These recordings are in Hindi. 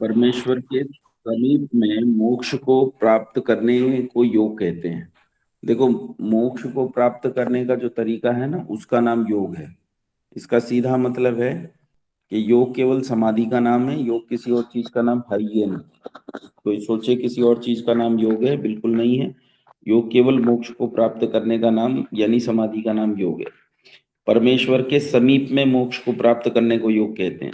परमेश्वर के समीप में मोक्ष को प्राप्त करने को योग कहते हैं। देखो, मोक्ष को प्राप्त करने का जो तरीका है ना, उसका नाम योग है। इसका सीधा मतलब है कि योग केवल समाधि का नाम है, योग किसी और चीज का नाम है ही नहीं। कोई सोचे किसी और चीज का नाम योग है, बिल्कुल नहीं है। योग केवल मोक्ष को प्राप्त करने का नाम यानी समाधि का नाम योग है। परमेश्वर के समीप में मोक्ष को प्राप्त करने को योग कहते हैं।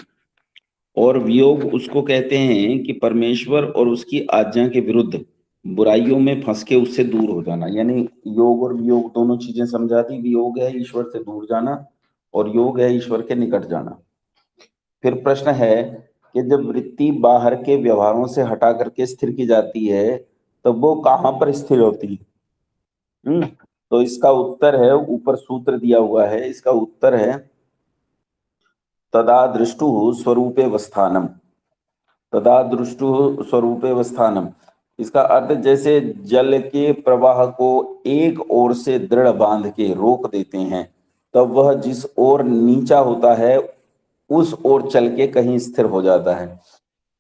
और वियोग उसको कहते हैं कि परमेश्वर और उसकी आज्ञा के विरुद्ध बुराइयों में फंस के उससे दूर हो जाना। यानी योग और वियोग दोनों चीजें समझा दी। वियोग है ईश्वर से दूर जाना और योग है ईश्वर के निकट जाना। फिर प्रश्न है कि जब वृत्ति बाहर के व्यवहारों से हटा करके स्थिर की जाती है, तब वो कहाँ पर स्थिर होती है? तो इसका उत्तर है, ऊपर सूत्र दिया हुआ है, इसका उत्तर है तदा दृष्टु स्वरूपे वस्थानम। तदा दृष्टु स्वरूपे वस्थानम, इसका अर्थ जैसे जल के प्रवाह को एक ओर से दृढ़ बांध के रोक देते हैं, तब वह जिस ओर नीचा होता है उस ओर चल के कहीं स्थिर हो जाता है।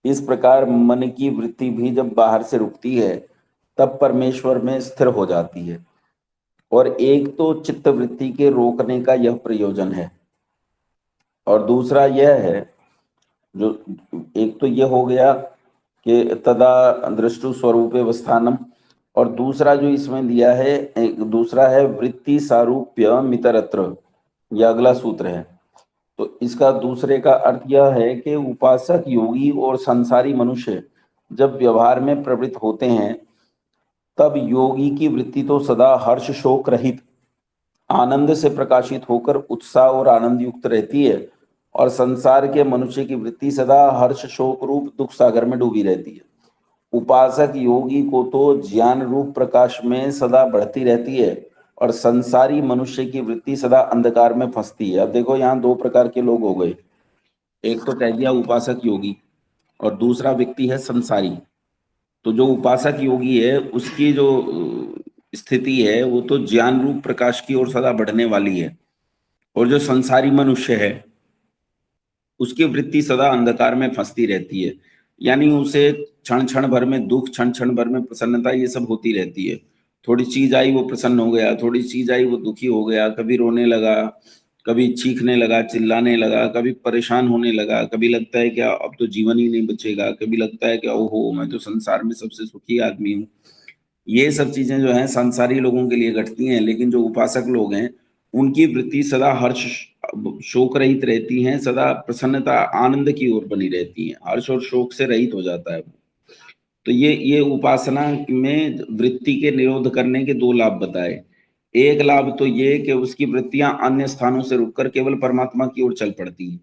इस प्रकार मन की वृत्ति भी जब बाहर से रुकती है, तब परमेश्वर में स्थिर हो जाती है। और एक तो चित्त वृत्ति के रोकने का यह प्रयोजन है, और दूसरा यह है, जो एक तो यह हो गया कि तदा दृष्टु स्वरूपे वस्थानम, और दूसरा जो इसमें दिया है, एक दूसरा है वृत्ति सारूप्य मितरत्र, यह अगला सूत्र है। तो इसका दूसरे का अर्थ यह है कि उपासक योगी और संसारी मनुष्य जब व्यवहार में प्रवृत्त होते हैं, तब योगी की वृत्ति तो सदा हर्ष शोक रहित आनंद से प्रकाशित होकर उत्साह और आनंद युक्त रहती है, और संसार के मनुष्य की वृत्ति सदा हर्ष शोक रूप दुख सागर में डूबी रहती है। उपासक योगी को तो ज्ञान रूप प्रकाश में सदा बढ़ती रहती है, और संसारी मनुष्य की वृत्ति सदा अंधकार में फंसती है। अब देखो, यहाँ दो प्रकार के लोग हो गए। एक तो कह दिया उपासक योगी, और दूसरा व्यक्ति है संसारी। तो जो उपासक योगी है उसकी जो स्थिति है वो तो ज्ञान रूप प्रकाश की ओर सदा बढ़ने वाली है, और जो संसारी मनुष्य है उसकी वृत्ति सदा अंधकार में फंसती रहती है। यानी उसे क्षण क्षण भर में दुख, क्षण क्षण भर में प्रसन्नता, ये सब होती रहती है। थोड़ी चीज आई वो प्रसन्न हो गया, थोड़ी चीज आई वो दुखी हो गया, कभी रोने लगा, कभी चीखने लगा, चिल्लाने लगा, कभी परेशान होने लगा, कभी लगता है कि अब तो जीवन ही नहीं बचेगा, कभी लगता है कि ओहो मैं तो संसार में सबसे सुखी आदमी हूँ। ये सब चीजें जो हैं संसारी लोगों के लिए घटती हैं, लेकिन जो उपासक लोग हैं उनकी वृत्ति सदा हर्ष शोक रहित रहती हैं, सदा प्रसन्नता आनंद की ओर बनी रहती हैं, हर्ष और शोक से रहित हो जाता है। तो ये उपासना में वृत्ति के निरोध करने के दो लाभ बताए। एक लाभ तो ये कि उसकी वृत्तियां अन्य स्थानों से रुककर केवल परमात्मा की ओर चल पड़ती हैं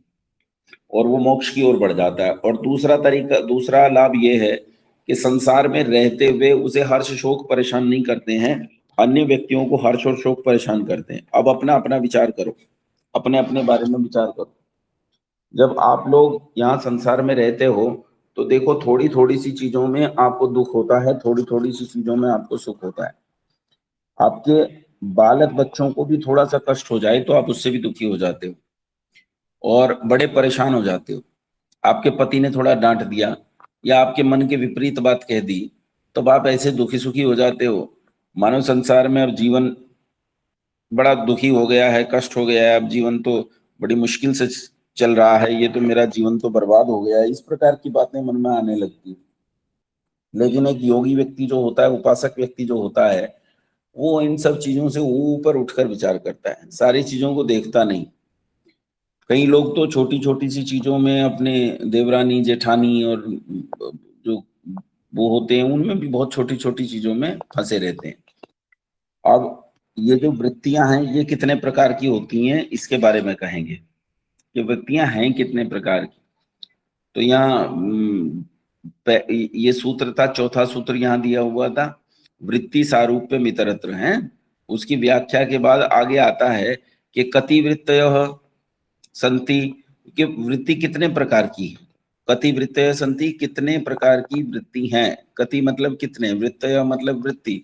और वो मोक्ष की ओर बढ़ जाता है। और दूसरा लाभ ये है कि संसार में रहते हुए उसे हर्ष शोक परेशान नहीं करते हैं, अन्य व्यक्तियों को हर्ष और शोक परेशान करते हैं। अब अपना अपना विचार करो, अपने अपने बारे में विचार करो। जब आप लोग यहाँ संसार में रहते हो तो देखो, थोड़ी थोड़ी सी चीजों में आपको दुख होता है, थोड़ी थोड़ी सी चीजों में आपको सुख होता है। आपके बालक बच्चों को भी थोड़ा सा कष्ट हो जाए तो आप उससे भी दुखी हो जाते हो और बड़े परेशान हो जाते हो। आपके पति ने थोड़ा डांट दिया या आपके मन के विपरीत बात कह दी, तब आप ऐसे दुखी सुखी हो जाते हो, मानव संसार में अब जीवन बड़ा दुखी हो गया है, कष्ट हो गया है, अब जीवन तो बड़ी मुश्किल से चल रहा है, ये तो मेरा जीवन तो बर्बाद हो गया है, इस प्रकार की बातें मन में आने लगती। लेकिन एक योगी व्यक्ति जो होता है, उपासक व्यक्ति जो होता है, वो इन सब चीजों से ऊपर उठकर विचार करता है, सारी चीजों को देखता नहीं। कई लोग तो छोटी छोटी सी चीजों में अपने देवरानी जेठानी और जो वो होते हैं उनमें भी बहुत छोटी छोटी चीजों में फंसे रहते हैं। अब ये जो वृत्तियां हैं ये कितने प्रकार की होती हैं इसके बारे में कहेंगे कि वृत्तियां हैं कितने प्रकार की। तो यहाँ ये सूत्र था, चौथा सूत्र यहाँ दिया हुआ था, वृत्ति सारूप्य मितरत्र है। उसकी व्याख्या के बाद आगे आता है कि कति वृत्तयः संति, कि वृत्ति कितने प्रकार की है। कति वृत्तयः संति, कितने प्रकार की वृत्ति हैं। कति मतलब कितने, वृत्तयः मतलब वृत्ति,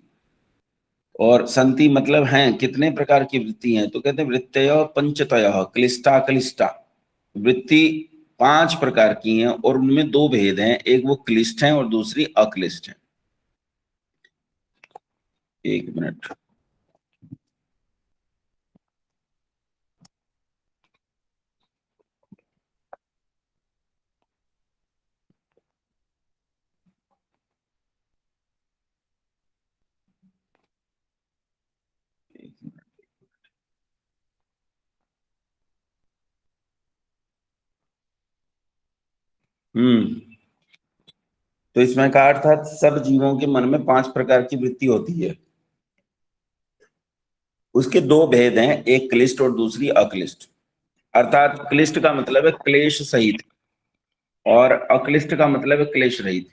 और संति मतलब हैं कितने प्रकार की वृत्ति हैं। तो कहते हैं वृत्तयः पंचतयः क्लिष्टा क्लिष्टा, वृत्ति 5 प्रकार की हैं और उनमें 2 भेद हैं, एक वो क्लिष्ट हैं और दूसरी अक्लिष्ट है। 1 मिनट। हम्म। तो इसमें कहा था सब जीवों के मन में 5 प्रकार की वृत्ति होती है। उसके 2 भेद हैं, एक क्लिष्ट और दूसरी अक्लिष्ट। अर्थात क्लिष्ट का मतलब है क्लेश सहित और अक्लिष्ट का मतलब है क्लेश रहित।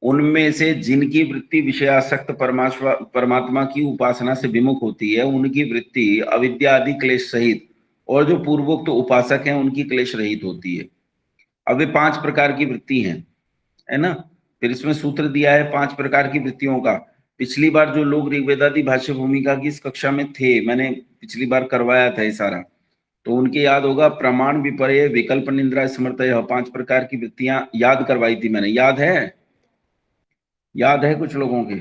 उनमें से जिनकी वृत्ति विषयासक्त परमात्मा की उपासना से विमुख होती है, उनकी वृत्ति अविद्या आदि क्लेश सहित, और जो पूर्वोक्त उपासक हैं उनकी क्लेश रहित होती है। अब ये 5 प्रकार की वृत्ति हैं, है ना। फिर इसमें सूत्र दिया है 5 प्रकार की वृत्तियों का। पिछली बार जो लोग ऋग्वेदादि भाष्य भूमिका की इस कक्षा में थे, मैंने पिछली बार करवाया था ये सारा, तो उनके याद होगा प्रमाण विपर्य विकल्प निंद्रा स्मृतय, 5 प्रकार की वृत्तियां याद करवाई थी मैंने। याद है? याद है कुछ लोगों के?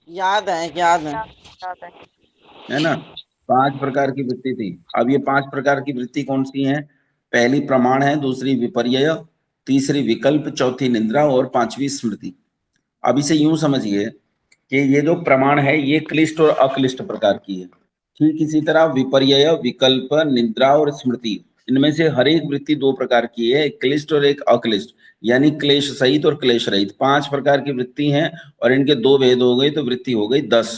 याद है, याद है। है ना। 5 प्रकार की वृत्ति थी। अब ये 5 प्रकार की वृत्ति कौन सी है? पहली प्रमाण है, दूसरी विपर्यय, तीसरी विकल्प, चौथी निंद्रा और पांचवी स्मृति। अब इसे यूं समझिए कि ये जो प्रमाण है ये क्लिष्ट और अक्लिष्ट प्रकार की है। ठीक इसी तरह विपर्यय, विकल्प, निद्रा और स्मृति, इनमें से हर एक वृत्ति 2 प्रकार की है, एक क्लिष्ट और एक अक्लिष्ट, यानी क्लेश सहित और क्लेश रहित। 5 प्रकार की वृत्ति हैं और इनके 2 भेद हो गए तो वृत्ति हो गई 10।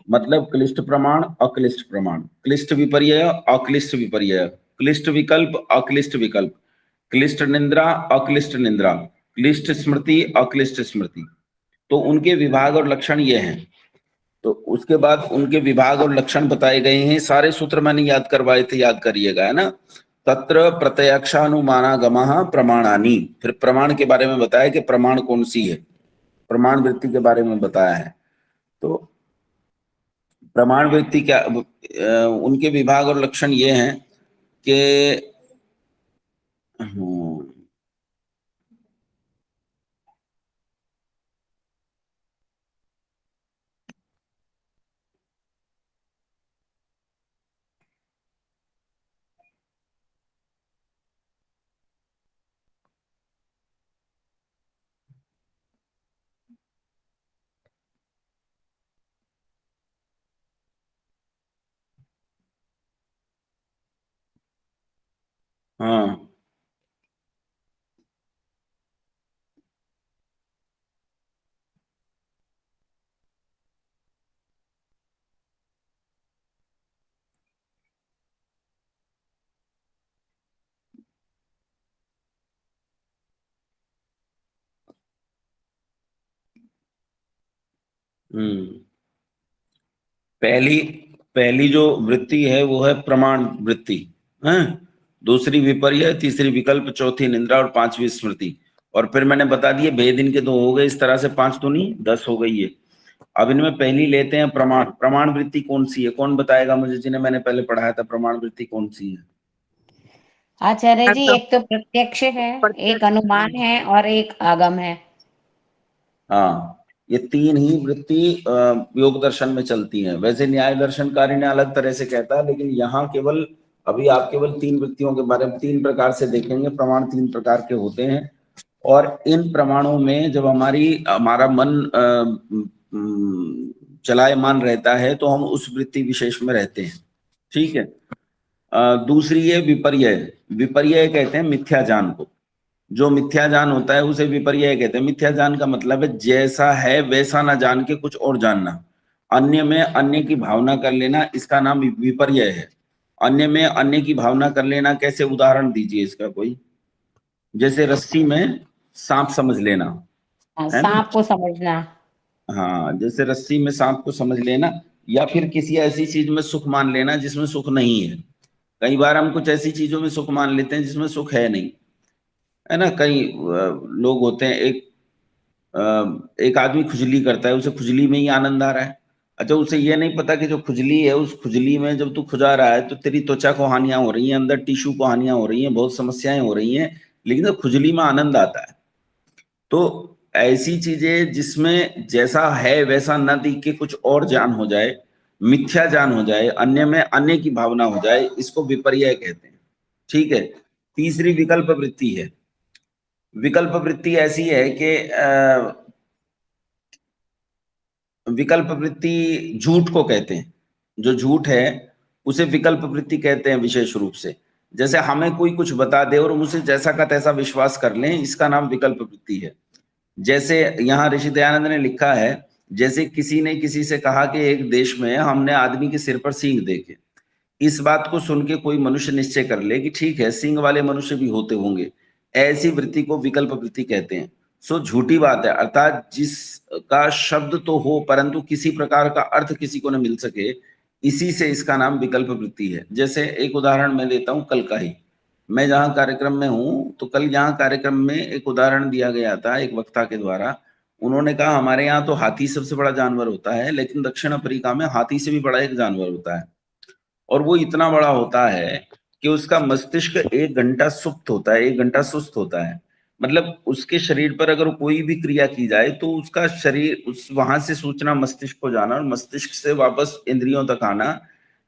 मतलब क्लिष्ट प्रमाण, अक्लिष्ट प्रमाण, क्लिष्ट विपर्यय, अक्लिष्ट विपर्यय, क्लिष्ट विकल्प, अक्लिष्ट विकल्प, क्लिष्ट निंद्रा, अक्लिष्ट निंद्रा, क्लिष्ट स्मृति, अक्लिष्ट स्मृति। तो उनके विभाग और लक्षण ये हैं। तो उसके बाद उनके विभाग और लक्षण बताए गए हैं। सारे सूत्र मैंने याद करवाए थे, याद करिएगा, है ना। तत्र प्रत्यक्षानुमानागमः प्रमाणानि, फिर प्रमाण के बारे में बताया कि प्रमाण कौन सी है, प्रमाण वृत्ति के बारे में बताया है। तो प्रमाण वृत्ति क्या, उनके विभाग और लक्षण ये हैं कि हाँ, हम्म। पहली पहली जो वृत्ति है वो है प्रमाण वृत्ति, है। दूसरी विपर्य, तीसरी विकल्प, चौथी निंद्रा और पांचवी स्मृति। और फिर मैंने बता दिए भेद इनके 2 हो गए, इस तरह से 5 तो नहीं 10 हो गई है। अब इनमें पहली लेते हैं प्रमाण। प्रमाण वृत्ति कौन सी है? कौन बताएगा मुझे, जिन्हें मैंने पहले पढ़ाया था? प्रमाण वृत्ति कौन सी है? आचार्य जी, एक तो प्रत्यक्ष है, एक अनुमान है और एक आगम है। हाँ, ये 3 ही वृत्ति योग दर्शन में चलती हैं। वैसे न्याय दर्शन कार्य ने अलग तरह से कहता है, लेकिन यहाँ केवल अभी आप केवल 3 वृत्तियों के बारे में 3 प्रकार से देखेंगे। प्रमाण 3 प्रकार के होते हैं और इन प्रमाणों में जब हमारा मन चलायमान रहता है तो हम उस वृत्ति विशेष में रहते हैं। ठीक है। दूसरी है विपर्यय। विपर्यय कहते हैं मिथ्या ज्ञान को। जो मिथ्या ज्ञान होता है उसे विपर्यय कहते हैं। मिथ्या ज्ञान का मतलब है जैसा है वैसा ना जान के कुछ और जानना, अन्य में अन्य की भावना कर लेना, इसका नाम विपर्यय है। अन्य में अन्य की भावना कर लेना, कैसे? उदाहरण दीजिए इसका कोई। जैसे रस्सी में सांप समझ लेना, है ना। सांप को समझना। हाँ, जैसे रस्सी में सांप को समझ लेना, या फिर किसी ऐसी चीज में सुख मान लेना जिसमें सुख नहीं है। कई बार हम कुछ ऐसी चीजों में सुख मान लेते हैं जिसमें सुख है नहीं, है ना। कई लोग होते हैं, एक आदमी खुजली करता है, उसे खुजली में ही आनंद आ रहा है, अच्छा, उसे ये नहीं पता कि जो खुजली है, उस खुजली में जब तू खुजा रहा है तो तेरी त्वचा को हानियां हो रही हैं, अंदर टिश्यू को हानियां हो रही हैं, बहुत समस्याएं हो रही हैं, लेकिन तो खुजली में आनंद आता है। तो ऐसी चीजें जिसमें जैसा है वैसा न दिख के कुछ और ज्ञान हो जाए, मिथ्या ज्ञान हो जाए, अन्य में अन्य की भावना हो जाए, इसको विपर्य कहते हैं। ठीक है। तीसरी विकल्प वृत्ति है। विकल्प वृत्ति ऐसी है कि विकल्प वृत्ति झूठ को कहते हैं। जो झूठ है उसे विकल्प वृत्ति कहते हैं विशेष रूप से। जैसे हमें कोई कुछ बता दे और हम उसे जैसा का तैसा विश्वास कर लें, इसका नाम विकल्प वृत्ति है। जैसे यहाँ ऋषि दयानंद ने लिखा है, जैसे किसी ने किसी से कहा कि एक देश में हमने आदमी के सिर पर सींग देखे। इस बात को सुन के कोई मनुष्य निश्चय कर ले कि ठीक है, सींग वाले मनुष्य भी होते होंगे। ऐसी वृत्ति को विकल्प वृत्ति कहते हैं। सो झूठी बात है, अर्थात जिसका शब्द तो हो परंतु किसी प्रकार का अर्थ किसी को न मिल सके, इसी से इसका नाम विकल्प वृत्ति है। जैसे एक उदाहरण मैं देता हूं कल का ही। मैं जहां कार्यक्रम में हूं, तो कल यहाँ कार्यक्रम में एक उदाहरण दिया गया था एक वक्ता के द्वारा। उन्होंने कहा हमारे यहाँ तो हाथी सबसे बड़ा जानवर होता है, लेकिन दक्षिण अफ्रीका में हाथी से भी बड़ा एक जानवर होता है, और वो इतना बड़ा होता है कि उसका मस्तिष्क 1 घंटा सुप्त होता है, 1 घंटा सुस्त होता है। मतलब उसके शरीर पर अगर कोई भी क्रिया की जाए तो उसका शरीर, उस वहां से सूचना मस्तिष्क को जाना और मस्तिष्क से वापस इंद्रियों तक आना,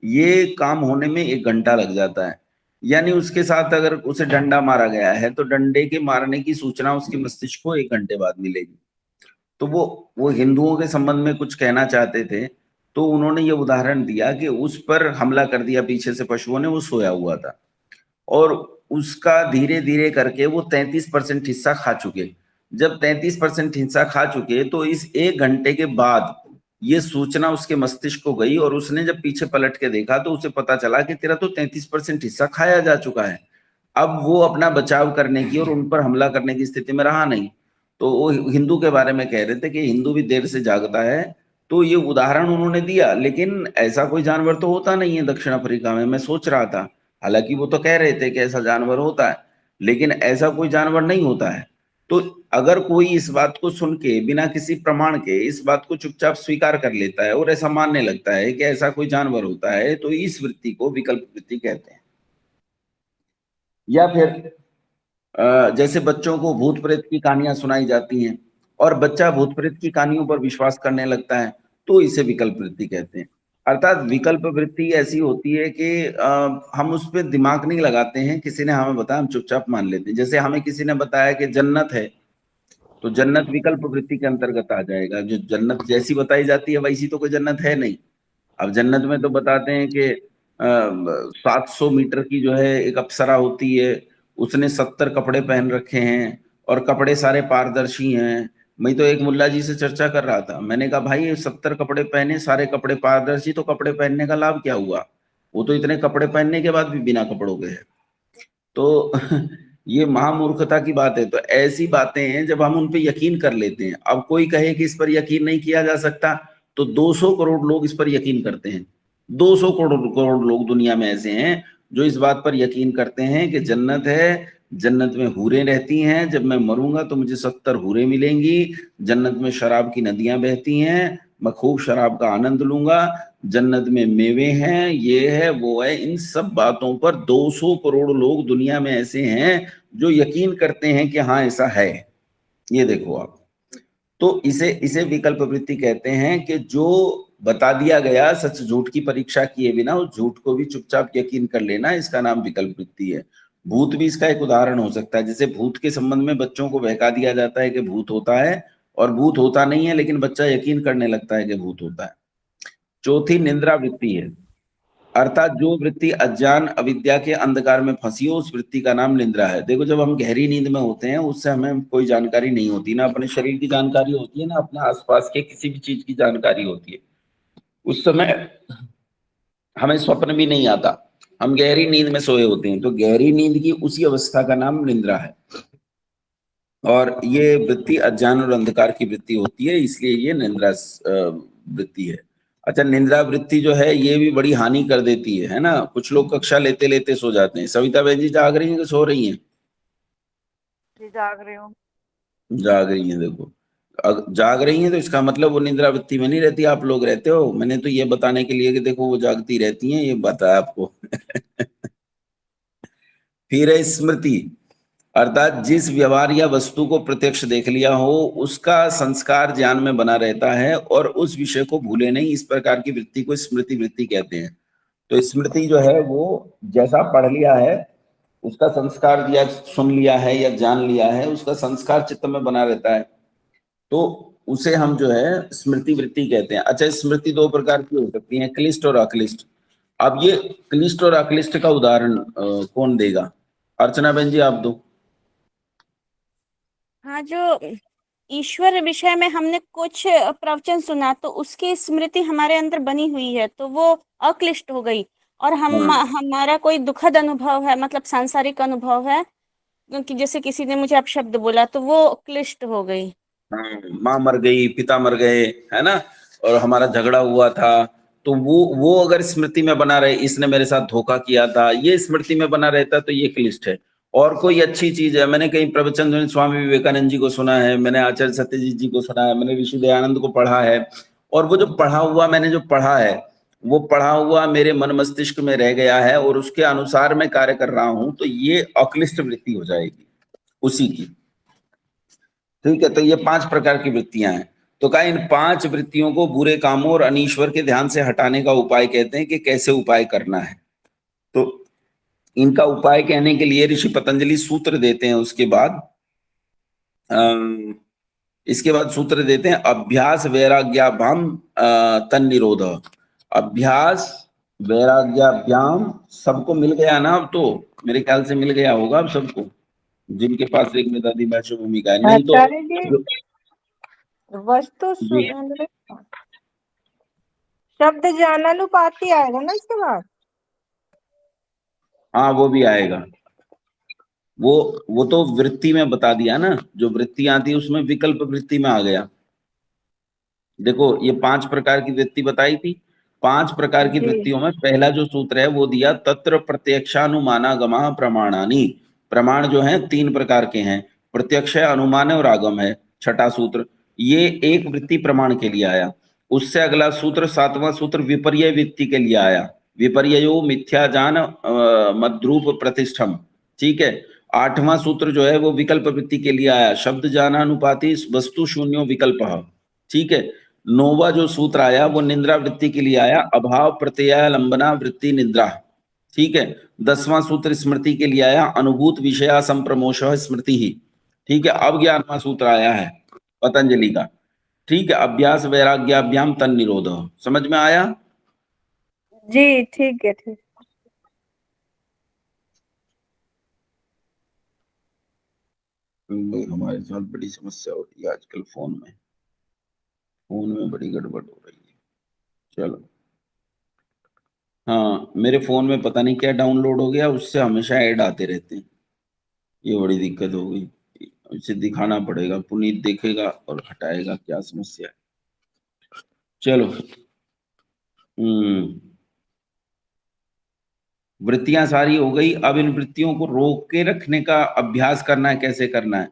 ये काम होने में 1 घंटा लग जाता है। यानी उसके साथ अगर उसे डंडा मारा गया है तो डंडे के मारने की सूचना उसके मस्तिष्क को 1 घंटे बाद मिलेगी। तो वो हिंदुओं के संबंध में कुछ कहना चाहते थे, तो उन्होंने ये उदाहरण दिया कि उस पर हमला कर दिया पीछे से पशुओं ने, वो सोया हुआ था और उसका धीरे धीरे करके वो 33% हिस्सा खा चुके। जब 33% हिस्सा खा चुके तो इस 1 घंटे के बाद ये सूचना उसके मस्तिष्क को गई और उसने जब पीछे पलट के देखा तो उसे पता चला कि तेरा तो 33% हिस्सा खाया जा चुका है। अब वो अपना बचाव करने की और उन पर हमला करने की स्थिति में रहा नहीं। तो वो हिंदू के बारे में कह रहे थे कि हिंदू भी देर से जागता है। तो ये उदाहरण उन्होंने दिया, लेकिन ऐसा कोई जानवर तो होता नहीं है दक्षिण अफ्रीका में। मैं सोच रहा था, हालांकि वो तो कह रहे थे कि ऐसा जानवर होता है, लेकिन ऐसा कोई जानवर नहीं होता है। तो अगर कोई इस बात को सुन के बिना किसी प्रमाण के इस बात को चुपचाप स्वीकार कर लेता है और ऐसा मानने लगता है कि ऐसा कोई जानवर होता है, तो इस वृत्ति को विकल्प वृत्ति कहते हैं। या फिर जैसे बच्चों को भूत प्रेत की कहानियां सुनाई जाती हैं और बच्चा भूत प्रेत की कहानियों पर विश्वास करने लगता है, तो इसे विकल्प वृत्ति कहते हैं। अर्थात विकल्प वृत्ति ऐसी होती है कि हम उस पर दिमाग नहीं लगाते हैं, किसी ने हमें बताया हम चुपचाप मान लेते हैं। जैसे हमें किसी ने बताया कि जन्नत है, तो जन्नत विकल्प वृत्ति के अंतर्गत आ जाएगा। जो जन्नत जैसी बताई जाती है वैसी तो कोई जन्नत है नहीं। अब जन्नत में तो बताते हैं कि 700 मीटर की जो है एक अप्सरा होती है, उसने 70 कपड़े पहन रखे हैं और कपड़े सारे पारदर्शी हैं। मैं तो एक मुल्ला जी से चर्चा कर रहा था, मैंने कहा भाई ये 70 कपड़े पहने, सारे कपड़े पारदर्शी, तो कपड़े पहनने का लाभ क्या हुआ? वो तो इतने कपड़े पहनने के बाद भी बिना कपड़ों के है। तो ये महामूर्खता की बात है। तो ऐसी बातें हैं जब हम उन पे यकीन कर लेते हैं। अब कोई कहे कि इस पर यकीन नहीं किया जा सकता, तो 200 करोड़ लोग इस पर यकीन करते हैं। 200 करोड़ करोड़ लोग दुनिया में ऐसे हैं जो इस बात पर यकीन करते हैं कि जन्नत है, जन्नत में हूरें रहती हैं, जब मैं मरूंगा तो मुझे 70 हूरें मिलेंगी, जन्नत में शराब की नदियां बहती हैं, मैं खूब शराब का आनंद लूंगा, जन्नत में मेवे हैं, ये है वो है। इन सब बातों पर 200 करोड़ लोग दुनिया में ऐसे हैं जो यकीन करते हैं कि हाँ ऐसा है। ये देखो आप। तो इसे इसे विकल्प वृत्ति कहते हैं कि जो बता दिया गया, सच झूठ की परीक्षा किए बिना उस झूठ को भी चुपचाप यकीन कर लेना, इसका नाम विकल्प वृत्ति है। भूत भी इसका एक उदाहरण हो सकता है। जैसे भूत के संबंध में बच्चों को बहका दिया जाता है कि भूत होता है, और भूत होता नहीं है, लेकिन बच्चा यकीन करने लगता है कि भूत होता है। चौथी निंद्रा वृत्ति है, अर्थात जो वृत्ति अज्ञान अविद्या के अंधकार में फंसी हो, उस वृत्ति का नाम निंद्रा है। देखो जब हम गहरी नींद में होते हैं उससे हमें कोई जानकारी नहीं होती, ना अपने शरीर की जानकारी होती है, ना अपने आसपास के किसी भी चीज की जानकारी होती है। उस समय हमें स्वप्न भी नहीं आता, हम गहरी नींद में सोए होते हैं। तो गहरी नींद की उसी अवस्था का नाम निंद्रा है। और ये वृत्ति अज्ञान और अंधकार की वृत्ति होती है, इसलिए ये निंद्रा वृत्ति है। अच्छा, निंद्रा वृत्ति जो है ये भी बड़ी हानि कर देती है ना। कुछ लोग कक्षा लेते लेते सो जाते हैं। सविता बहन जी जाग रही हैं कि सो रही हैं? जी जाग रही हूँ। जाग रही हैं। देखो जाग रही हैं तो इसका मतलब वो निद्रावृत्ति में नहीं रहती, आप लोग रहते हो। मैंने तो ये बताने के लिए कि देखो वो जागती रहती हैं, ये बताया आपको। फिर है स्मृति, अर्थात जिस व्यवहार या वस्तु को प्रत्यक्ष देख लिया हो उसका संस्कार ज्ञान में बना रहता है और उस विषय को भूले नहीं, इस प्रकार की वृत्ति को स्मृति वृत्ति कहते हैं। तो स्मृति जो है वो जैसा पढ़ लिया है उसका संस्कार दिया, सुन लिया है या जान लिया है, उसका संस्कार चित्त में बना रहता है, तो उसे हम जो है स्मृति वृत्ति कहते हैं। अच्छा, स्मृति दो प्रकार की हो सकती है, क्लिष्ट और अक्लिष्ट। अब ये क्लिष्ट और अक्लिष्ट का उदाहरण कौन देगा? अर्चना बहन जी आप दो। हाँ, जो ईश्वर विषय में हमने कुछ प्रवचन सुना तो उसकी स्मृति हमारे अंदर बनी हुई है, तो वो अक्लिष्ट हो गई। और हमारा कोई दुखद अनुभव है, मतलब सांसारिक अनुभव है, क्योंकि जैसे किसी ने मुझे अपशब्द बोला तो वो क्लिष्ट हो गई। माँ मर गई, पिता मर गए, है ना, और हमारा झगड़ा हुआ था, तो वो अगर स्मृति में बना रहे, इसने मेरे साथ धोखा किया था, ये स्मृति में बना रहता तो ये क्लिष्ट है। और कोई अच्छी चीज है, मैंने कहीं प्रवचन जो स्वामी विवेकानंद जी को सुना है, मैंने आचार्य सत्यजीत जी को सुना है, मैंने ऋषि दयानंद को पढ़ा है, और वो जो पढ़ा हुआ मैंने जो पढ़ा है वो पढ़ा हुआ मेरे मन मस्तिष्क में रह गया है और उसके अनुसार मैं कार्य कर रहा हूं, तो ये अक्लिष्ट वृत्ति हो जाएगी उसी की। ठीक है, तो ये 5 प्रकार की वृत्तियां हैं। तो कहा इन 5 वृत्तियों को बुरे कामों और अनीश्वर के ध्यान से हटाने का उपाय कहते हैं कि कैसे उपाय करना है। तो इनका उपाय कहने के लिए ऋषि पतंजलि सूत्र देते हैं, इसके बाद सूत्र देते हैं अभ्यास वैराग्याभ्याम तन्निरोध। अभ्यास वैराग्याभ्याम सबको मिल गया ना? अब तो मेरे ख्याल से मिल गया होगा अब सबको, जिनके पास एक में दादी भाषा भूमिका है। नहीं तो वस्तु शब्द ज्ञानानुपाती आएगा ना इसके बाद? हाँ वो भी आएगा, वो तो वृत्ति में बता दिया ना, जो वृत्तियां थी उसमें विकल्प वृत्ति में आ गया। देखो ये 5 प्रकार की वृत्ति बताई थी, 5 प्रकार की वृत्तियों में पहला जो सूत्र है वो दिया तत्र प्रत्यक्षानुमानागमा प्रमाणानि। प्रमाण जो है 3 प्रकार के हैं, प्रत्यक्ष है, अनुमान है और आगम है। छठा सूत्र ये एक वृत्ति प्रमाण के लिए आया। उससे अगला सूत्र 7वां सूत्र विपर्य वृत्ति के लिए आया, विपर्यो मिथ्या जान मद्रूप प्रतिष्ठम। ठीक है, 8वां सूत्र जो है वो विकल्प वृत्ति के लिए आया, शब्द जानानुपाति वस्तु शून्यो विकल्प। ठीक है, 9वां जो सूत्र आया वो निद्रा वृत्ति के लिए आया, अभाव प्रत्ययालंबना वृत्ति निद्रा। ठीक है, 10वां सूत्र स्मृति के लिए आया, अनुभूत विषया संप्रमोश स्मृति ही। ठीक है, अब 11वां सूत्र आया है पतंजलि का। ठीक है, अभ्यास वैराग्याभ्याम तन्निरोध। समझ में आया? जी ठीक है, ठीक। हमारे साथ बड़ी समस्या हो रही है आजकल, फोन में बड़ी गड़बड़ हो रही है। चलो, हाँ मेरे फोन में पता नहीं क्या डाउनलोड हो गया, उससे हमेशा ऐड आते रहते हैं, ये बड़ी दिक्कत हो गई। इसे दिखाना पड़ेगा, पुनीत देखेगा और हटाएगा क्या समस्या है। चलो, वृत्तियां सारी हो गई। अब इन वृत्तियों को रोक के रखने का अभ्यास करना है, कैसे करना है?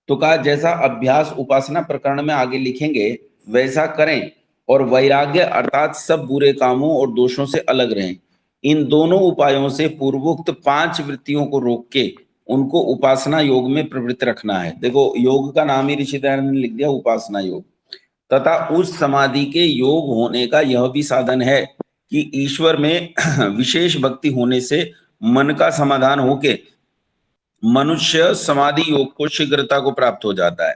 तो कहा जैसा अभ्यास उपासना प्रकरण में आगे लिखेंगे वैसा करें, और वैराग्य अर्थात सब बुरे कामों और दोषों से अलग रहें। इन दोनों उपायों से पूर्वोक्त 5 वृत्तियों को रोक के उनको उपासना योग में प्रवृत्त रखना है। देखो योग का नाम ही ऋषि दयानंद ने लिख दिया, उपासना योग। तथा उस समाधि के योग होने का यह भी साधन है कि ईश्वर में विशेष भक्ति होने से मन का समाधान होके मनुष्य समाधि योग को शीघ्रता को प्राप्त हो जाता है।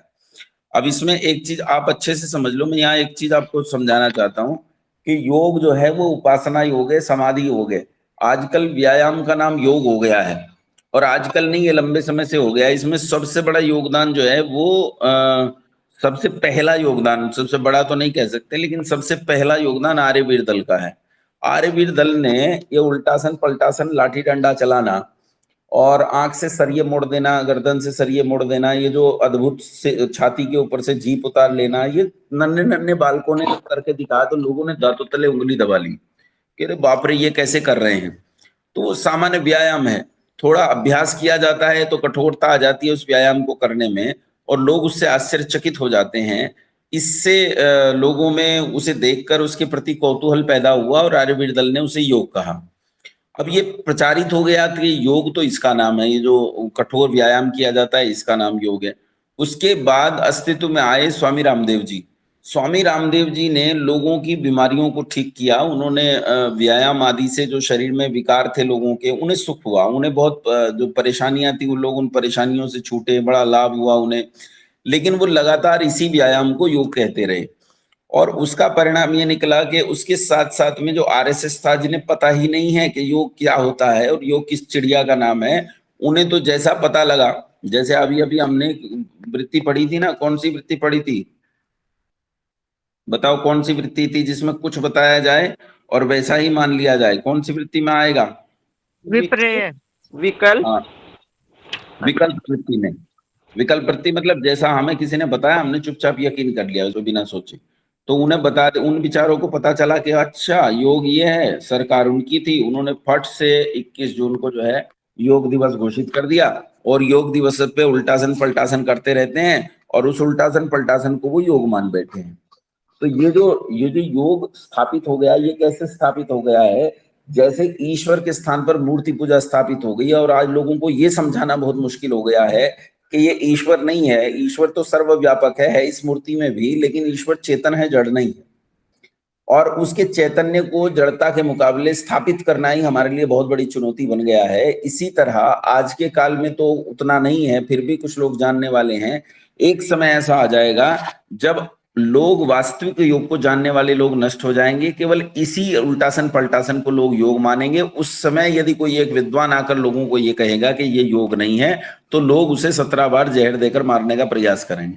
अब इसमें एक चीज आप अच्छे से समझ लो, मैं यहाँ एक चीज आपको समझाना चाहता हूँ कि योग जो है वो उपासना योग है, समाधि योग है। आजकल व्यायाम का नाम योग हो गया है, और आजकल नहीं, ये लंबे समय से हो गया है। इसमें सबसे बड़ा योगदान जो है वो सबसे पहला योगदान, सबसे बड़ा तो नहीं कह सकते, लेकिन सबसे पहला योगदान आर्यवीर दल का है। आर्यवीर दल ने ये उल्टासन पलटासन, लाठी डंडा चलाना और आंख से सरिये मोड़ देना, गर्दन से सरिये मोड़ देना, ये जो अद्भुत से छाती के ऊपर से जीप उतार लेना, ये नन्हे नन्हे बालकों ने करके दिखाया तो लोगों ने दांतों तले उंगली दबा ली कि अरे बाप रे ये कैसे कर रहे हैं। तो वो सामान्य व्यायाम है, थोड़ा अभ्यास किया जाता है तो कठोरता आ जाती है उस व्यायाम को करने में, और लोग उससे आश्चर्यचकित हो जाते हैं। इससे लोगों में उसे देखकर उसके प्रति कौतूहल पैदा हुआ और आर्यवीर दल ने उसे योग कहा। अब ये प्रचारित हो गया कि योग तो इसका नाम है, ये जो कठोर व्यायाम किया जाता है इसका नाम योग है। उसके बाद अस्तित्व में आए स्वामी रामदेव जी। स्वामी रामदेव जी ने लोगों की बीमारियों को ठीक किया। उन्होंने व्यायाम आदि से जो शरीर में विकार थे लोगों के, उन्हें सुख हुआ। उन्हें बहुत जो परेशानियां थी, वो लोग उन परेशानियों से छूटे, बड़ा लाभ हुआ उन्हें। लेकिन वो लगातार इसी व्यायाम को योग कहते रहे और उसका परिणाम ये निकला कि उसके साथ साथ में जो आरएसएस था, जिन्हें पता ही नहीं है कि योग क्या होता है और योग किस चिड़िया का नाम है, उन्हें तो जैसा पता लगा, जैसे अभी अभी हमने वृत्ति पढ़ी थी ना, कौन सी वृत्ति पढ़ी थी बताओ, कौन सी वृत्ति थी जिसमें कुछ बताया जाए और वैसा ही मान लिया जाए? कौन सी वृत्ति में आएगा? विपर्य, विकल्प। हाँ, विकल्प वृत्ति में। विकल्प वृत्ति मतलब जैसा हमें किसी ने बताया, हमने चुपचाप यकीन कर लिया उसको बिना सोचे। तो उन्हें बता दे, उन बेचारों को पता चला कि अच्छा योग ये है, सरकार उनकी थी, उन्होंने फट से 21 जून को जो है योग दिवस घोषित कर दिया और योग दिवस पे उल्टासन पलटासन करते रहते हैं और उस उल्टासन पलटासन को वो योग मान बैठे हैं। तो ये जो योग स्थापित हो गया, ये कैसे स्थापित हो गया है? जैसे ईश्वर के स्थान पर मूर्ति पूजा स्थापित हो गई है और आज लोगों को ये समझाना बहुत मुश्किल हो गया है कि ये ईश्वर नहीं है। ईश्वर तो सर्वव्यापक है इस मूर्ति में भी, लेकिन ईश्वर चेतन है, जड़ नहीं है। और उसके चैतन्य को जड़ता के मुकाबले स्थापित करना ही हमारे लिए बहुत बड़ी चुनौती बन गया है। इसी तरह आज के काल में तो उतना नहीं है, फिर भी कुछ लोग जानने वाले हैं। एक समय ऐसा आ जाएगा जब लोग, वास्तविक योग को जानने वाले लोग नष्ट हो जाएंगे, केवल इसी उल्टासन पलटासन को लोग योग मानेंगे। उस समय यदि कोई एक विद्वान आकर लोगों को ये कहेगा कि ये योग नहीं है, तो लोग उसे 17 बार जहर देकर मारने का प्रयास करेंगे।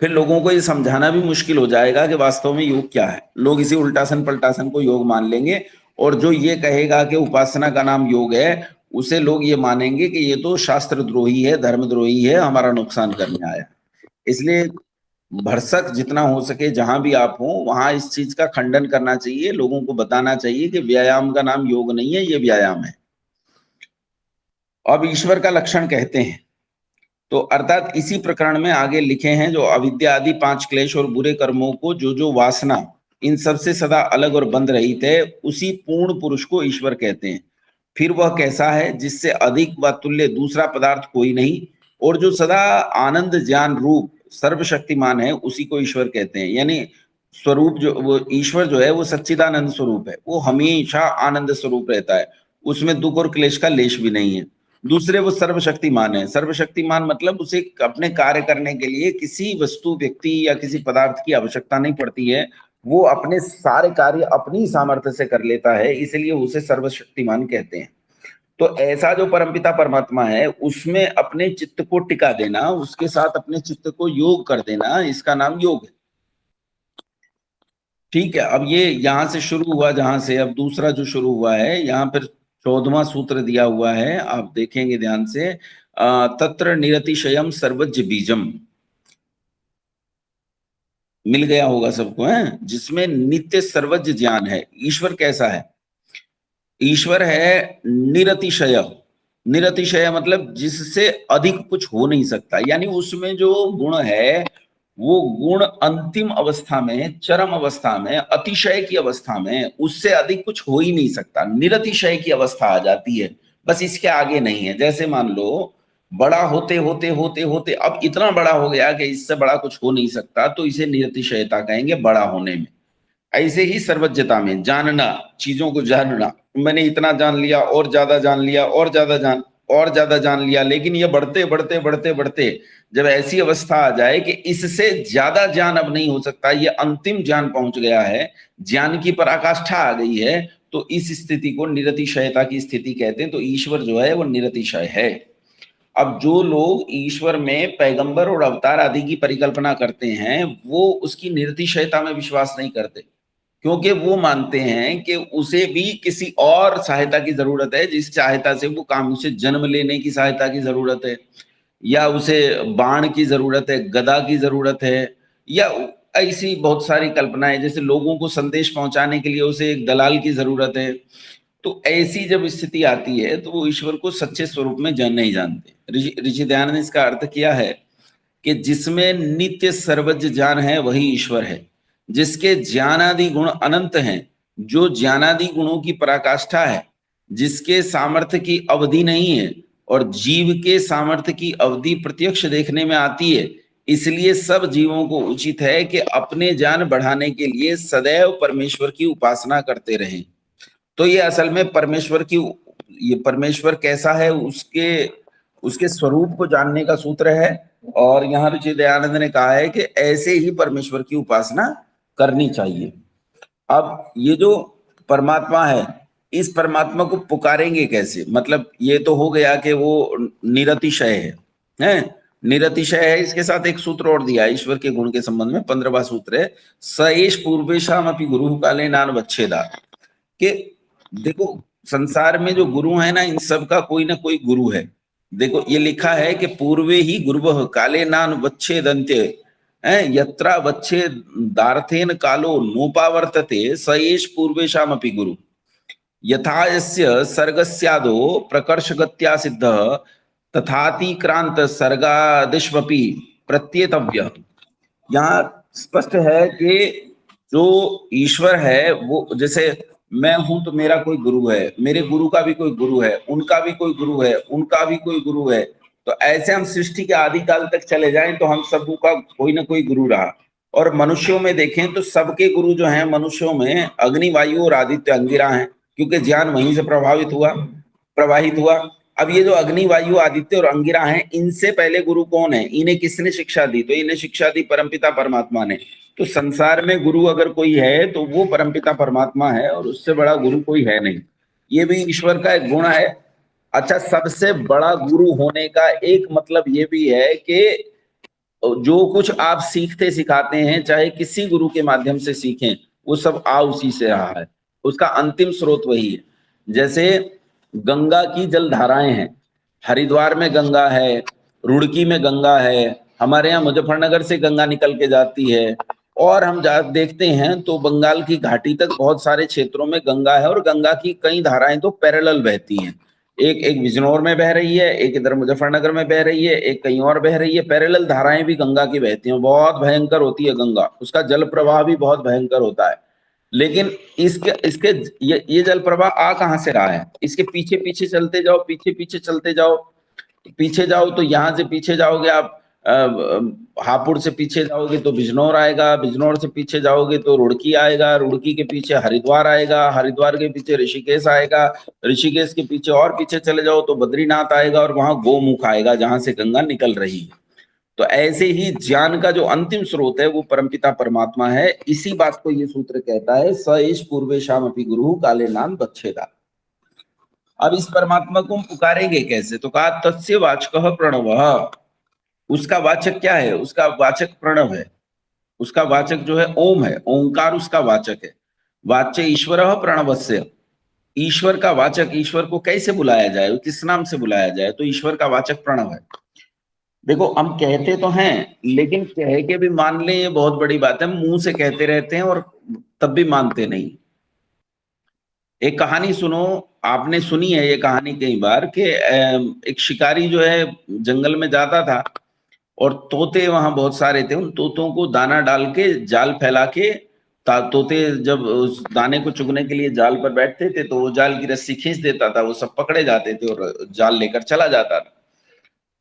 फिर लोगों को ये समझाना भी मुश्किल हो जाएगा कि वास्तव में योग क्या है। लोग इसी उल्टासन पलटासन को योग मान लेंगे और जो ये कहेगा कि उपासना का नाम योग है, उसे लोग ये मानेंगे कि ये तो शास्त्रद्रोही है, धर्मद्रोही है, हमारा नुकसान करने आया। इसलिए भरसक जितना हो सके जहां भी आप हो वहां इस चीज का खंडन करना चाहिए, लोगों को बताना चाहिए कि व्यायाम का नाम योग नहीं है, ये व्यायाम है। अब ईश्वर का लक्षण कहते हैं, तो अर्थात इसी प्रकरण में आगे लिखे हैं, जो अविद्या आदि 5 क्लेश और बुरे कर्मों को जो वासना, इन सबसे सदा अलग और बंद रहित है, उसी पूर्ण पुरुष को ईश्वर कहते हैं। फिर वह कैसा है? जिससे अधिक व तुल्य दूसरा पदार्थ कोई नहीं और जो सदा आनंद ज्ञान रूप सर्वशक्तिमान है, उसी को ईश्वर कहते हैं। यानी स्वरूप जो वो ईश्वर जो है वो सच्चिदानंद स्वरूप है, वो हमेशा आनंद स्वरूप रहता है, उसमें दुख और क्लेश का लेश भी नहीं है। दूसरे वो सर्वशक्तिमान है। सर्वशक्तिमान मतलब उसे अपने कार्य करने के लिए किसी वस्तु, व्यक्ति या किसी पदार्थ की आवश्यकता नहीं पड़ती है, वो अपने सारे कार्य अपनी सामर्थ्य से कर लेता है, इसलिए उसे सर्वशक्तिमान कहते हैं। तो ऐसा जो परमपिता परमात्मा है, उसमें अपने चित्त को टिका देना, उसके साथ अपने चित्त को योग कर देना, इसका नाम योग है। ठीक है, अब ये यहां से शुरू हुआ, जहां से अब दूसरा जो शुरू हुआ है, यहां पर 14वां सूत्र दिया हुआ है, आप देखेंगे ध्यान से। तत्र निरतिशयम सर्वज्ञ बीजम, मिल गया होगा सबको, है, जिसमें नित्य सर्वज्ञ ज्ञान है। ईश्वर कैसा है? ईश्वर है निरतिशय। निरतिशय मतलब जिससे अधिक कुछ हो नहीं सकता, यानी उसमें जो गुण है वो गुण अंतिम अवस्था में, चरम अवस्था में, अतिशय की अवस्था में, उससे अधिक कुछ हो ही नहीं सकता। निरतिशय की अवस्था आ जाती है, बस इसके आगे नहीं है। जैसे मान लो बड़ा होते होते होते होते अब इतना बड़ा हो गया कि इससे बड़ा कुछ हो नहीं सकता, तो इसे निरतिशयता कहेंगे, बड़ा होने में। ऐसे ही सर्वज्ञता में, जानना, चीजों को जानना, मैंने इतना जान लिया और ज्यादा जान लिया और ज्यादा जान लिया, लेकिन ये बढ़ते बढ़ते बढ़ते बढ़ते जब ऐसी अवस्था आ जाए कि इससे ज्यादा ज्ञान अब नहीं हो सकता, ये अंतिम ज्ञान पहुंच गया है, ज्ञान की पराकाष्ठा आ गई है, तो इस स्थिति को निरतिशयता की स्थिति कहते हैं। तो ईश्वर जो है वो निरतिशय है। अब जो लोग ईश्वर में पैगंबर और अवतार आदि की परिकल्पना करते हैं, वो उसकी निरतिशयता में विश्वास नहीं करते, क्योंकि वो मानते हैं कि उसे भी किसी और सहायता की जरूरत है, जिस सहायता से वो काम, उसे जन्म लेने की सहायता की जरूरत है, या उसे बाण की जरूरत है, गदा की जरूरत है, या ऐसी बहुत सारी कल्पनाएं, जैसे लोगों को संदेश पहुंचाने के लिए उसे एक दलाल की जरूरत है। तो ऐसी जब स्थिति आती है तो वो ईश्वर को सच्चे स्वरूप में नहीं जानते। ऋषि दयानंद ने इसका अर्थ किया है कि जिसमें नित्य सर्वज्ञ ज्ञान है वही ईश्वर है, जिसके ज्ञानादि गुण अनंत हैं, जो ज्ञानादि गुणों की पराकाष्ठा है, जिसके सामर्थ्य की अवधि नहीं है और जीव के सामर्थ्य की अवधि प्रत्यक्ष देखने में आती है। इसलिए सब जीवों को उचित है कि अपने ज्ञान बढ़ाने के लिए सदैव परमेश्वर की उपासना करते रहें। तो ये असल में परमेश्वर कैसा है उसके स्वरूप को जानने का सूत्र है। और यहाँ ऋषि दयानंद ने कहा है कि ऐसे ही परमेश्वर की उपासना करनी चाहिए। अब ये जो परमात्मा है, इस परमात्मा को पुकारेंगे कैसे? मतलब ये तो हो गया कि वो निरतिशय है, निरतिशय है। इसके साथ एक सूत्र और दिया है ईश्वर के गुण के संबंध में, 15वां सूत्र है, स एष पूर्वेशाम अपि गुरु काले नानवच्छेदा। कि देखो संसार में जो गुरु है ना, इन सब का कोई ना कोई गुरु है। देखो ये लिखा है कि पूर्वे ही गुरुवः काले नान वच्छेदन्ते, यत्रा वच्छेदार्थेन कालो नोपावर्तते स एष पूर्वेशाम अपि गुरु यथा यस्य सर्गस्यादो प्रकर्षगत्या सिद्धः तथातिक्रांत सर्गादिष्वपि प्रत्येतव्य। यहाँ स्पष्ट है कि जो ईश्वर है वो, जैसे मैं हूं तो मेरा कोई गुरु है, मेरे गुरु का भी कोई गुरु है, उनका भी कोई गुरु है, उनका भी कोई गुरु है। तो ऐसे हम सृष्टि के आदि काल तक चले जाएं तो हम सबका का कोई ना कोई गुरु रहा। और मनुष्यों में देखें तो सबके गुरु जो हैं मनुष्यों में अग्नि, वायु और आदित्य अंगिरा हैं, क्योंकि ज्ञान वहीं से प्रवाहित हुआ। अब ये जो अग्नि, वायु, आदित्य और अंगिरा हैं, इनसे पहले गुरु कौन है? इन्हें किसने शिक्षा दी? तो इन्हें शिक्षा दी परमपिता परमात्मा ने। तो संसार में गुरु अगर कोई है तो वो परमपिता परमात्मा है, और उससे बड़ा गुरु कोई है नहीं। ये भी ईश्वर का एक गुण है। अच्छा, सबसे बड़ा गुरु होने का एक मतलब ये भी है कि जो कुछ आप सीखते सिखाते हैं, चाहे किसी गुरु के माध्यम से सीखें, वो सब उसी से रहा है, उसका अंतिम स्रोत वही है। जैसे गंगा की जल धाराएं हैं, हरिद्वार में गंगा है, रुड़की में गंगा है, हमारे यहाँ मुजफ्फरनगर से गंगा निकल के जाती है, और हम देखते हैं तो बंगाल की घाटी तक बहुत सारे क्षेत्रों में गंगा है, और गंगा की कई धाराएं तो पैरेलल बहती हैं। एक बिजनौर में बह रही है, एक इधर मुजफ्फरनगर में बह रही है, एक कहीं और बह रही है। पैरेलल धाराएं भी गंगा की बहती हैं, बहुत भयंकर होती है गंगा, उसका जल प्रवाह भी बहुत भयंकर होता है। लेकिन इसके ये जल प्रवाह कहां से रहा है? इसके पीछे पीछे चलते जाओ, पीछे चलते जाओ, पीछे जाओ तो यहां से पीछे जाओगे आप हापुड़ से पीछे जाओगे तो बिजनौर आएगा, बिजनौर से पीछे जाओगे तो रुड़की आएगा, रुड़की के पीछे हरिद्वार आएगा, हरिद्वार के पीछे ऋषिकेश आएगा, ऋषिकेश के पीछे और पीछे चले जाओ तो बद्रीनाथ आएगा, और वहां गोमुख आएगा जहां से गंगा निकल रही है। तो ऐसे ही ज्ञान का जो अंतिम स्रोत है वो परमपिता परमात्मा है। इसी बात को ये सूत्र कहता है, स एष पूर्वेशाम अपि गुरु काले नाम वच्छेदा। अब इस परमात्मा को हम पुकारेंगे कैसे? तो कहा तस्य वाचकः प्रणवः। उसका वाचक क्या है? उसका वाचक प्रणव है, उसका वाचक जो है ओम है, ओंकार उसका वाचक है। वाच्य ईश्वरः प्रणवस्य। ईश्वर का वाचक, ईश्वर को कैसे बुलाया जाए, किस नाम से बुलाया जाए? तो ईश्वर का वाचक प्रणव है। देखो हम कहते तो हैं, लेकिन कह के भी मान ले ये बहुत बड़ी बात है। मुंह से कहते रहते हैं और तब भी मानते नहीं। एक कहानी सुनो, आपने सुनी है ये कहानी कई बार, कि एक शिकारी जो है जंगल में जाता था और तोते वहां बहुत सारे थे। उन तोतों को दाना डाल के जाल फैला के, तोते जब उस दाने को चुगने के लिए जाल पर बैठते थे तो वो जाल की रस्सी खींच देता था, वो सब पकड़े जाते थे और जाल लेकर चला जाता था।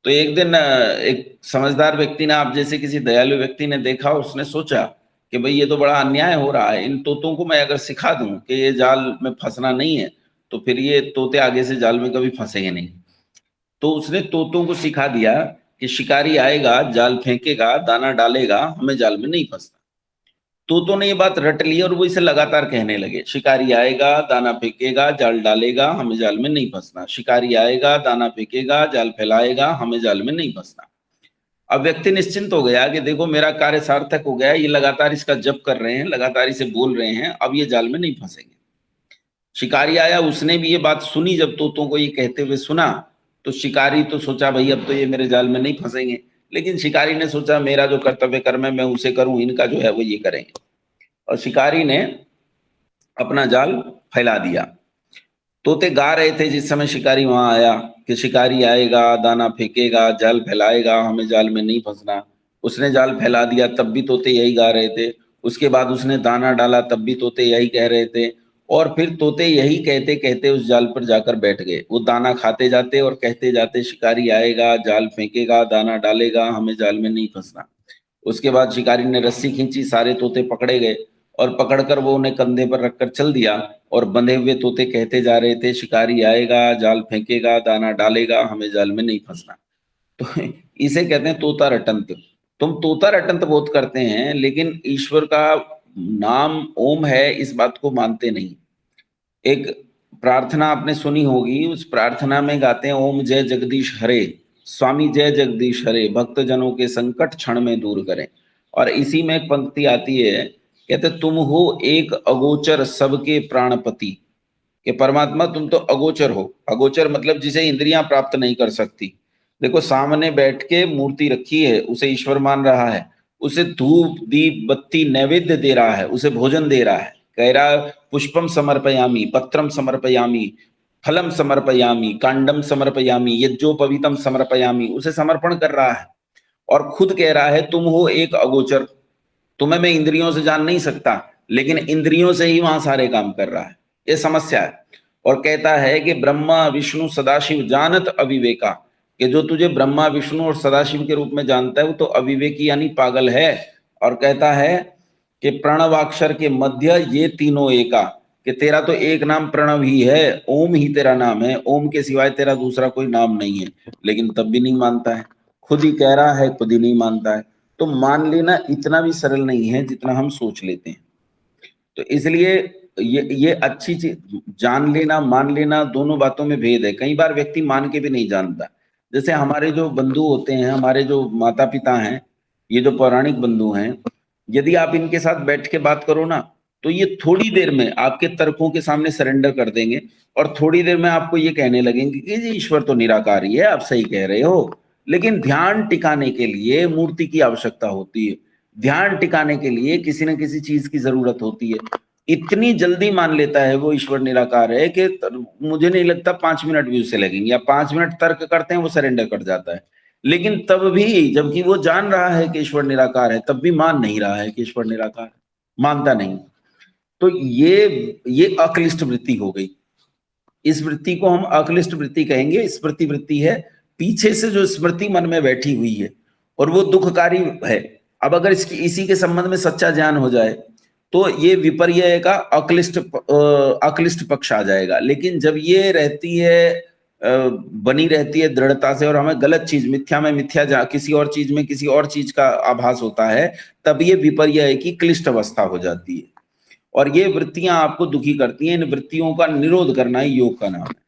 तो एक दिन एक समझदार व्यक्ति ने, आप जैसे किसी दयालु व्यक्ति ने देखा, उसने सोचा कि भाई ये तो बड़ा अन्याय हो रहा है, इन तोतों को मैं अगर सिखा दूं कि ये जाल में फंसना नहीं है तो फिर ये तोते आगे से जाल में कभी फंसेंगे नहीं। तो उसने तोतों को सिखा दिया कि शिकारी आएगा, जाल फेंकेगा, दाना डालेगा, हमें जाल में नहीं फंसना। तोतों ने ये बात रट ली और वो इसे लगातार कहने लगे, शिकारी आएगा, दाना फेंकेगा, जाल डालेगा, हमें जाल में नहीं फंसना। शिकारी आएगा, दाना फेंकेगा, जाल फैलाएगा, हमें जाल में नहीं फंसना। अब व्यक्ति निश्चिंत हो गया कि देखो मेरा कार्य सार्थक हो गया, ये लगातार इसका जप कर रहे हैं, लगातार इसे बोल रहे हैं, अब ये जाल में नहीं फंसेंगे। शिकारी आया, उसने भी ये बात सुनी। जब तोतों को ये कहते हुए सुना तो शिकारी तो सोचा भाई अब तो ये मेरे जाल में नहीं फंसेंगे, लेकिन शिकारी ने सोचा मेरा जो कर्तव्य कर्म है मैं उसे करूं, इनका जो है वो ये करेंगे। और शिकारी ने अपना जाल फैला दिया। तोते गा रहे थे जिस समय शिकारी वहां आया कि शिकारी आएगा, दाना फेंकेगा, जाल फैलाएगा, हमें जाल में नहीं फंसना। उसने जाल फैला दिया, तब भी तोते यही गा रहे थे। उसके बाद उसने दाना डाला, तब भी तोते यही कह रहे थे। और फिर तोते यही कहते कहते उस जाल पर जाकर बैठ गए। वो दाना खाते जाते और कहते जाते, शिकारी आएगा, जाल फेंकेगा, दाना डालेगा, हमें जाल में नहीं फंसना। उसके बाद शिकारी ने रस्सी खींची, सारे तोते पकड़े गए और पकड़कर वो उन्हें कंधे पर रखकर चल दिया। और बंधे हुए तोते कहते जा रहे थे, शिकारी आएगा, जाल फेंकेगा, दाना डालेगा, हमें जाल में नहीं फंसना। तो इसे कहते हैं तोता रटंत। तुम तोता रटंत बहुत करते हैं, लेकिन ईश्वर का नाम ओम है इस बात को मानते नहीं। एक प्रार्थना आपने सुनी होगी, उस प्रार्थना में गाते हैं, ओम जय जगदीश हरे, स्वामी जय जगदीश हरे, भक्त जनों के संकट क्षण में दूर करें। और इसी में एक पंक्ति आती है, कहते तुम हो एक अगोचर सबके प्राणपति, कि परमात्मा तुम तो अगोचर हो। अगोचर मतलब जिसे इंद्रियां प्राप्त नहीं कर सकती। देखो सामने बैठ के मूर्ति रखी है, उसे ईश्वर मान रहा है, उसे धूप दीप बत्ती नैवेद्य दे रहा है, उसे भोजन दे रहा है, कह रहा पुष्पम समर्पयामी, पत्रम समर्पयामी, फलम समर्पयामी, कांडम समर्पयामी, यज्जोपवीतम समर्पयामी, उसे समर्पण कर रहा है। और खुद कह रहा है तुम हो एक अगोचर, तुम्हें मैं इंद्रियों से जान नहीं सकता, लेकिन इंद्रियों से ही वहां सारे काम कर रहा है। ये समस्या है। और कहता है कि ब्रह्मा विष्णु सदाशिव जानत अविवेका, कि जो तुझे ब्रह्मा विष्णु और सदाशिव के रूप में जानता है वो तो अविवेकी यानी पागल है। और कहता है कि प्रणवाक्षर के मध्य ये तीनों एका, कि तेरा तो एक नाम प्रणव ही है, ओम ही तेरा नाम है, ओम के सिवाय तेरा दूसरा कोई नाम नहीं है। लेकिन तब भी नहीं मानता है, खुद ही कह रहा है, खुद ही नहीं मानता है। तो मान लेना इतना भी सरल नहीं है जितना हम सोच लेते हैं। तो इसलिए ये अच्छी चीज, जान लेना मान लेना दोनों बातों में भेद है। कई बार व्यक्ति मान के भी नहीं जानता। जैसे हमारे जो बंधु होते हैं, हमारे जो माता पिता हैं, ये जो पौराणिक बंधु हैं, यदि आप इनके साथ बैठ के बात करो ना, तो ये थोड़ी देर में आपके तर्कों के सामने सरेंडर कर देंगे और थोड़ी देर में आपको ये कहने लगेंगे कि जी ईश्वर तो निराकारी है, आप सही कह रहे हो, लेकिन ध्यान टिकाने के लिए मूर्ति की आवश्यकता होती है, ध्यान टिकाने के लिए किसी न किसी चीज की जरूरत होती है। इतनी जल्दी मान लेता है वो ईश्वर निराकार है कि मुझे नहीं लगता 5 मिनट भी उसे लगेंगे, या 5 मिनट तर्क करते हैं वो सरेंडर कर जाता है। लेकिन तब भी जबकि वो जान रहा है कि ईश्वर निराकार है, तब भी मान नहीं रहा है कि ईश्वर निराकार है, मानता नहीं। तो ये अक्लिष्ट वृत्ति हो गई। इस वृत्ति को हम अक्लिष्ट वृत्ति कहेंगे। स्मृति वृत्ति है, पीछे से जो स्मृति मन में बैठी हुई है, और वो दुखकारी है। अब अगर इसी के संबंध में सच्चा ज्ञान हो जाए तो ये विपर्यय का अक्लिष्ट पक्ष आ जाएगा। लेकिन जब ये रहती है, बनी रहती है दृढ़ता से, और हमें गलत चीज, मिथ्या में मिथ्या, किसी और चीज में किसी और चीज का आभास होता है, तब ये विपर्यय की क्लिष्ट अवस्था हो जाती है। और ये वृत्तियां आपको दुखी करती हैं। इन वृत्तियों का निरोध करना ही योग का नाम है।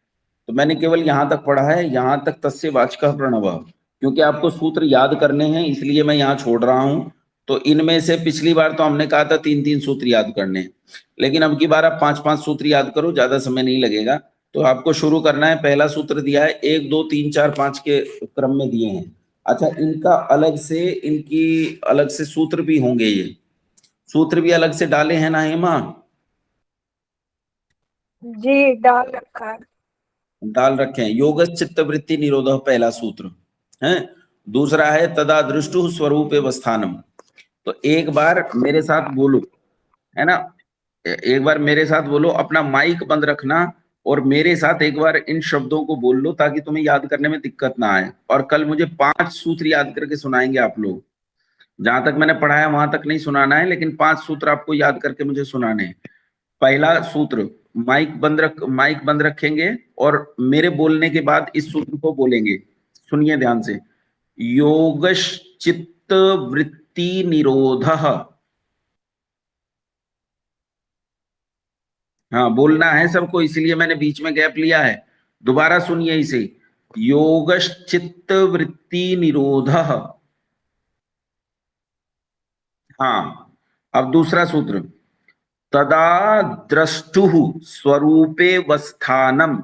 तो मैंने केवल यहां तक पढ़ा है, यहां तक तस्य वाचकः प्रणवः, क्योंकि आपको सूत्र याद करने हैं इसलिए मैं यहाँ छोड़ रहा हूं। तो इनमें से पिछली बार तो हमने कहा था 3-3 सूत्र याद करने हैं, लेकिन अब की बार आप 5-5 सूत्र याद करो, ज्यादा समय नहीं लगेगा। तो आपको शुरू करना है, पहला सूत्र दिया है 1 2 3 4 5 के क्रम में दिए हैं। अच्छा, इनका इनकी अलग से सूत्र भी होंगे, ये सूत्र भी अलग से डाले हैं ना हेमा? जी डाल रखा है, डाल रखे हैं। योगस् चित्त वृत्ति निरोधः पहला सूत्र है। दूसरा है तदा दृष्टु स्वरूप अवस्थानम। तो एक बार मेरे साथ बोलो, है ना, एक बार मेरे साथ बोलो, अपना माइक बंद रखना और मेरे साथ एक बार इन शब्दों को बोल लो ताकि तुम्हें याद करने में दिक्कत ना आए। और कल मुझे 5 सूत्र याद करके सुनाएंगे आप लोग। जहां तक मैंने पढ़ाया वहां तक नहीं सुनाना है, लेकिन 5 सूत्र आपको याद करके मुझे सुनाने हैं। पहला सूत्र, माइक बंद रखेंगे और मेरे बोलने के बाद इस सूत्र को बोलेंगे। सुनिए ध्यान से। योगश्चित्त वृत्ति निरोधः। हाँ, बोलना है सबको, इसलिए मैंने बीच में गैप लिया है। दोबारा सुनिए इसे। योगश्चित्त वृत्ति निरोधः। हाँ, अब दूसरा सूत्र, तदा द्रष्टुः स्वरूपे वस्थानम।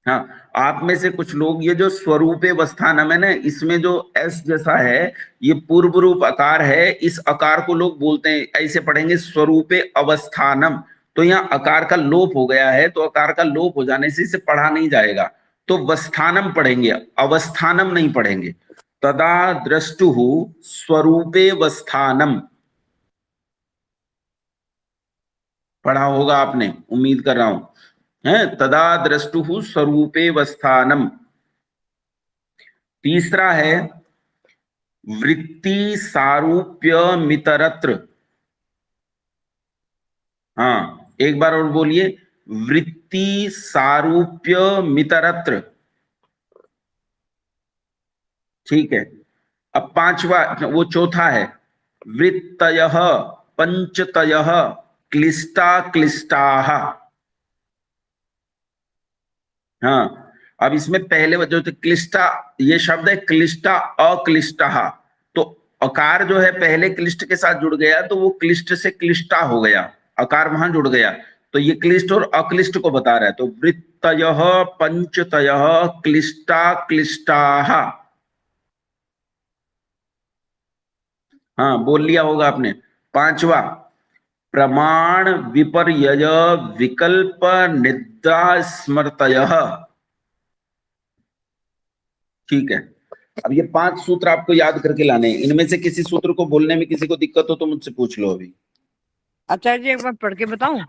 हाँ, आप में से कुछ लोग ये जो स्वरूपे वस्थानम है ना, इसमें जो एस जैसा है, ये पूर्व रूप आकार है। इस आकार को लोग बोलते हैं, ऐसे पढ़ेंगे स्वरूपे अवस्थानम। तो यहाँ अकार का लोप हो गया है, तो अकार का लोप हो जाने से इसे पढ़ा नहीं जाएगा, तो वस्थानम पढ़ेंगे, अवस्थानम नहीं पढ़ेंगे। तदा द्रष्टुः स्वरूपे वस्थानम पढ़ा होगा आपने, उम्मीद कर रहा हूं, है। तदा द्रष्टुः स्वरूपे वस्थानम। तीसरा है वृत्ति सारूप्य मितरत्र। हाँ, एक बार और बोलिए, वृत्ति सारूप्य मितरत्र। ठीक है। अब पांचवा, वो चौथा है, वृत्तयः पंचतयः क्लिष्टा क्लिष्टाः। हाँ, अब इसमें पहले जो क्लिष्टा, ये शब्द है क्लिष्टा अक्लिष्टाः, तो अकार जो है पहले क्लिष्ट के साथ जुड़ गया, तो वो क्लिष्ट से क्लिष्टा हो गया, अकार वहां जुड़ गया, तो ये क्लिष्ट और अक्लिष्ट को बता रहा है। तो वृत्तयः पंचतयः क्लिष्टा क्लिष्टाः। हाँ, बोल लिया होगा आपने। पांचवा, प्रमाण विपर्यय विकल्प निद्रा स्मृतयः। ठीक है। अब ये 5 सूत्र आपको याद करके लाने हैं। इनमें से किसी सूत्र को बोलने में किसी को दिक्कत हो तो मुझसे पूछ लो अभी। आचार्य जी एक बार पढ़ के बताऊं?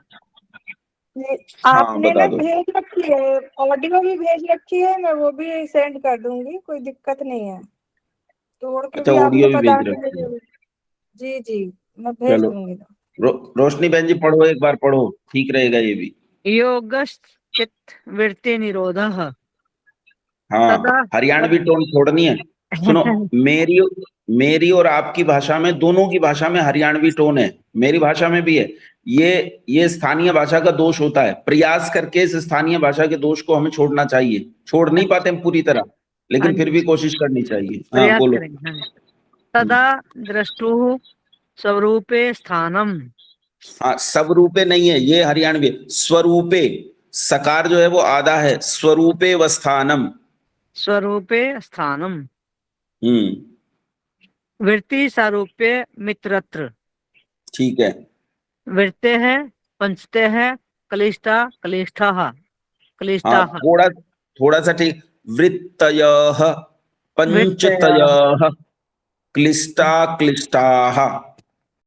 आपने बता ना दो। भेज रखी है, ऑडियो भी भेज रखी है, मैं वो भी सेंड कर दूंगी, कोई दिक्कत नहीं है। तोड़ के अच्छा, भी आपने ऑडियो भी बता भेज के रखी है। जी जी, मैं भेज चलो, दूंगी। रोशनी बहन जी पढ़ो, एक बार पढ़ो, ठीक रहेगा ये भी। योगश्चित्त वृत्ति निरोधः हाँ, तदा हरियाणवी टोन छोड़नी है। सुनो, मेरी और आपकी भाषा में, दोनों की भाषा में हरियाणवी टोन है, मेरी भाषा में भी है। ये स्थानीय भाषा का दोष होता है। प्रयास करके इस स्थानीय भाषा के दोष को हमें छोड़ना चाहिए। छोड़ नहीं पाते हम पूरी तरह, लेकिन फिर भी कोशिश करनी चाहिए। हाँ, प्रयास बोलो। करेंगे। हाँ। तदा द्रष्टुः स्वरूपे स्थानम। हाँ, स्वरूपे नहीं है, ये हरियाणवी स्वरूपे, सकार जो है वो आधा है, स्वरूपे वस्थानम। स्वरूपे स्थानम। वृत्ति सारूप्य मित्रत्र। ठीक है। वृत्ते है पंचते है क्लिष्टा क्लिष्टाः हाँ, क्लिष्टाः। थोड़ा सा ठीक। वृत्तयः पंचतयः क्लिष्टा क्लिष्टाः।